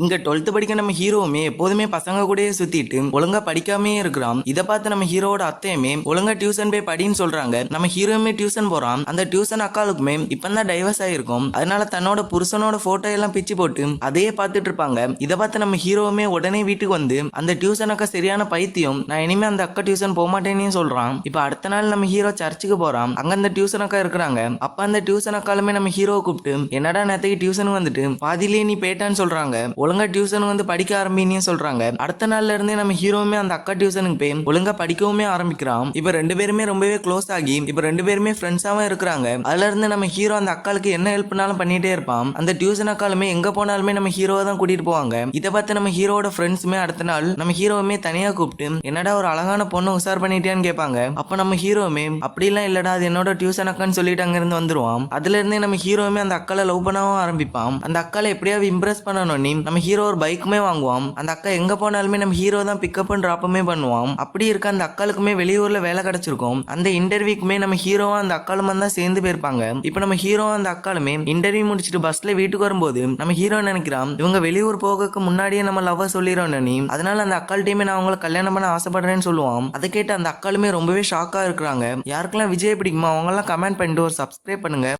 இங்க 12th படிக்க நம்ம ஹீரோவுமே எப்போதுமே பசங்க கூடயே சுத்திட்டு ஒழுங்கா படிக்காமே இருக்கிறான். இதை பார்த்து நம்ம ஹீரோவோட அத்தையுமே ஒழுங்கா டியூஷன் போய் படின்னு சொல்றாங்க. நம்ம ஹீரோவுமே டியூஷன் போறான். அந்த டியூஷன் அக்காளுக்குமே இப்பதான் டைவர்ஸ் ஆயிருக்கும். அதனால தன்னோட புருஷனோட போட்டோ எல்லாம் பிச்சு போட்டு அதையே பார்த்துட்டு இருப்பாங்க. இதை பார்த்து நம்ம ஹீரோவுமே உடனே வீட்டுக்கு வந்து அந்த டியூஷன் அக்கா சரியான பைத்தியம், நான் இனிமே அந்த அக்கா டியூஷன் போக மாட்டேன்னு சொல்றான். இப்ப அடுத்த நாள் நம்ம ஹீரோ சர்ச்சுக்கு போறான். அங்க அந்த டியூஷன் அக்கா இருக்கிறாங்க. அப்ப அந்த டியூஷன் அக்காலுமே நம்ம ஹீரோவை கூப்பிட்டு, என்னடா நேற்றுக்கு டியூஷன் வந்துட்டு பாதியிலேயே நீ போயிட்டான்னு சொல்றாங்க, ஒழுங்கா டியூஷன் வந்து படிக்க ஆரம்பின்னு சொல்றாங்க. அடுத்த நாள்ல இருந்தே நம்ம ஹீரோவுமே அந்த அக்கா டியூஷனுக்கு போய் ஒழுங்கா படிக்கவுமே ஆரம்பிக்கிறான். இப்ப ரெண்டு பேருமே ரொம்பவே க்ளோஸ் ஆகி இப்ப ரெண்டு பேருமே ஃப்ரெண்ட்ஸாவும் இருக்கிறாங்க. அதுல இருந்து நம்ம ஹீரோ அந்த அக்காளுக்கு என்ன ஹெல்ப்னாலும் பண்ணிட்டே இருப்பான். அந்த டியூஷன் அக்காலுமே எங்க போனாலுமே நம்ம ஹீரோவை தான் கூட்டிட்டு போவாங்க. இதை பார்த்து நம்ம ஹீரோட ஃப்ரெண்ட்ஸுமே அடுத்த நாள் நம்ம ஹீரோவுமே தனியா கூப்பிட்டு, என்னடா ஒரு அழகான பொண்ணு உசார் பண்ணிட்டியான்னு கேட்பாங்க. அப்ப நம்ம ஹீரோவுமே, அப்படிலாம் இல்லடா அது என்னோட டியூஷன் அக்கான்னு சொல்லிட்டு அங்க இருந்து வந்துருவான். அதுல இருந்தே நம்ம ஹீரோவுமே அந்த அக்காலை லவ் பண்ணவும் ஆரம்பிப்பான். அந்த அக்காலை எப்படியாவது இம்ப்ரெஸ் பண்ணணும் நம்ம ஹீரோ ஒரு பைக்குமே வாங்குவான். அந்த அக்கா எங்க போனாலுமே நம்ம ஹீரோ தான் பிக்கப் அண்ட் டிராப்புமே பண்ணுவான். அப்படி இருக்க அந்த அக்காளுக்குமே வெளியூர்ல வேலை கிடைச்சிருக்கும். அந்த இன்டர்வியூக்குமே நம்ம ஹீரோவா அந்த அக்காலுமா தான் சேர்ந்து போயிருப்பாங்க. இப்ப நம்ம ஹீரோ அந்த அக்காலுமே இன்டர்வியூ முடிச்சுட்டு பஸ்ல வீட்டுக்கு வரும்போது நம்ம ஹீரோ நினைக்கிறான், இவங்க வெளியூர் போகக்கு முன்னாடியே நம்ம லவ் சொல்லிடுறோம் நீ, அதனால அந்த அக்காள்கிட்டயுமே நான் அவங்களை கல்யாணம் பண்ண ஆசைப்படுறேன்னு சொல்லுவான். அதை கேட்டு அந்த அக்காலுமே ரொம்பவே ஷாக்கா இருக்கிறாங்க. யாருக்கெல்லாம் விஜய் பிடிக்குமா அவங்க எல்லாம் கமெண்ட் பண்ணிட்டு ஒரு சப்ஸ்கிரைப் பண்ணுங்க.